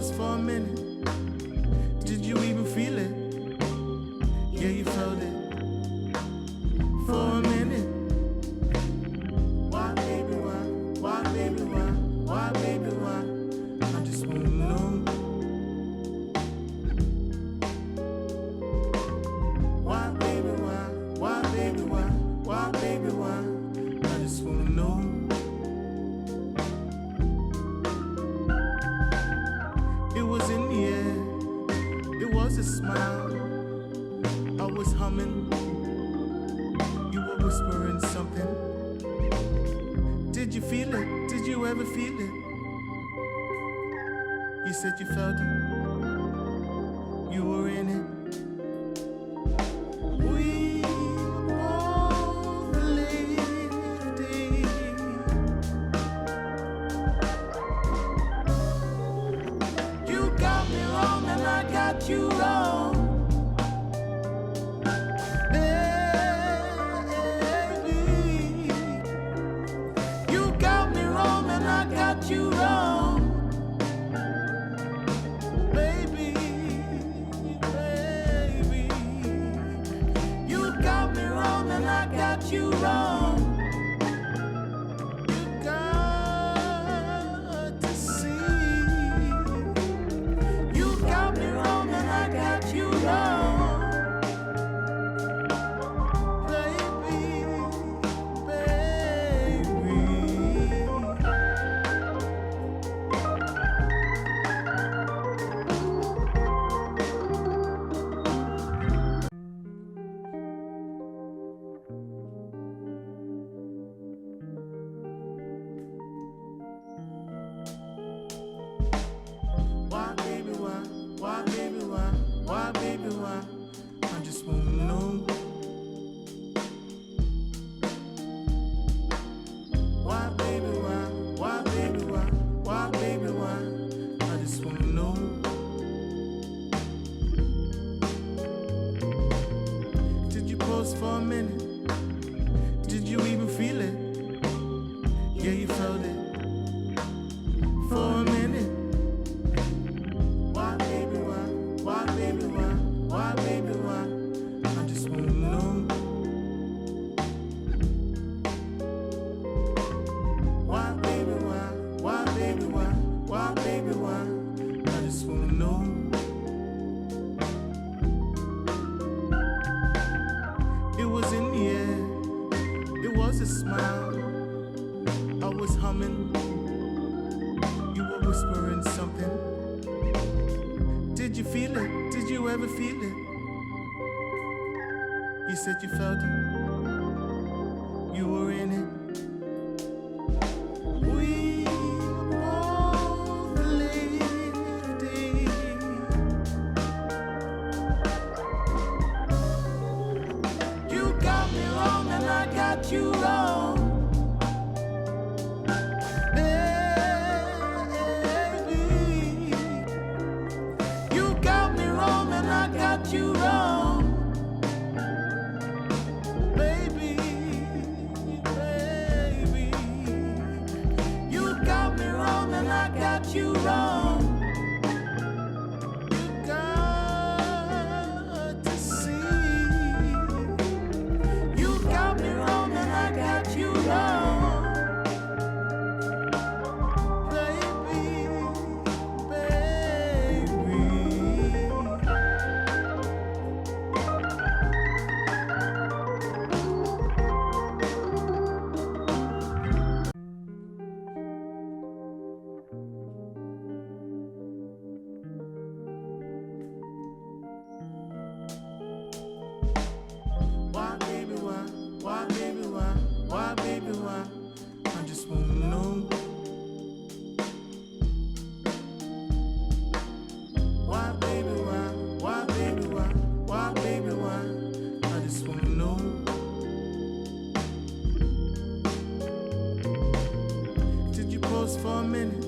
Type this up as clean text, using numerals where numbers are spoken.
pause for a minute? Did you even feel it? Yeah, you felt it. For a minute. Why, baby, why? Why, baby, why? Why, baby, why? I just wanna know. Why, baby, why? Why, baby, why? Why, baby, why? I just wanna know. It was in the air, it was a smile. I was humming, you were whispering something. Did you feel it? Did you ever feel it? You said you felt it, you were in it. We both lived it. You got me wrong and I got you wrong. Baby, you got me wrong and I got you wrong. Baby, baby, you got me wrong and I got you wrong. You got to see. You got me wrong and I got you wrong. Baby, baby. Why, baby, why? Why, baby, why? Why, baby, why? I just wanna know. Why, baby, why? Why, baby, why? Why, baby, why? I just wanna know. Did you pause for a minute? Did you even feel it? Yeah, you felt it. For a minute. Why, baby, why? Why, baby, why? Why, baby, why? I just wanna know. Why, baby, why? Why, baby, why? Why, baby, why? I just wanna know. It was in the air, it was a smile. I was humming, you were whispering something. Did you feel it? Did you ever feel it? You said you felt it, you were in it. We both lived it. You got me wrong and I got you wrong. Baby, you got me wrong and I got you wrong. Baby, baby, you got me wrong and I got you wrong. You got to see. You got me wrong and I got you wrong. Baby, baby. Why, baby, why? Why, baby, why? Why, baby, why? I just wanna know. Why, baby, why? Why, baby, why? Why, baby, why? I just wanna know. Did you pause for a minute?